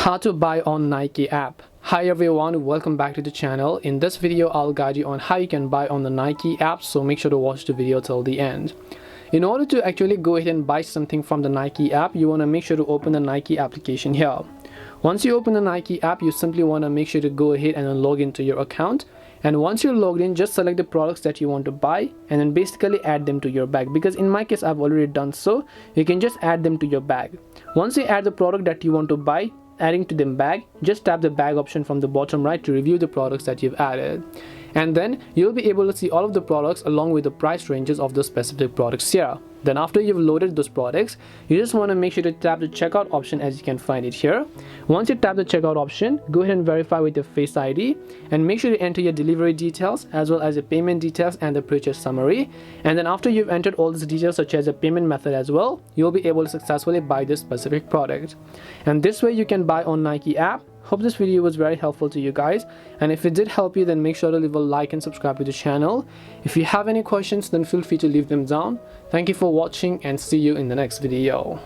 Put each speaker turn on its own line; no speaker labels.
How to buy on Nike app. Hi everyone, welcome back to the channel. In this video I'll guide you on how you can buy on the Nike app, so make sure to watch the video till the end. In order to actually go ahead and buy something from the Nike app, you want to make sure to open the Nike application here. Once you open the Nike app, you simply want to make sure to go ahead and log into your account. And once you're logged in, just select the products that you want to buy and then basically add them to your bag, because in my case I've already done so. You can just add them to your bag. Once you add the product that you want to buy, adding to the bag, just tap the bag option from the bottom right to review the products that you've added, and then you'll be able to see all of the products along with the price ranges of those specific products here. Then after you've loaded those products, you just want to make sure to tap the checkout option, as you can find it here. Once you tap the checkout option, go ahead and verify with your Face ID and make sure to enter your delivery details as well as the payment details and the purchase summary. And then after you've entered all these details such as the payment method as well, you'll be able to successfully buy this specific product. And this way you can buy on Nike app. Hope this video was very helpful to you guys, and if it did help you, then make sure to leave a like and subscribe to the channel. If you have any questions, then feel free to leave them down. Thank you for watching and see you in the next video.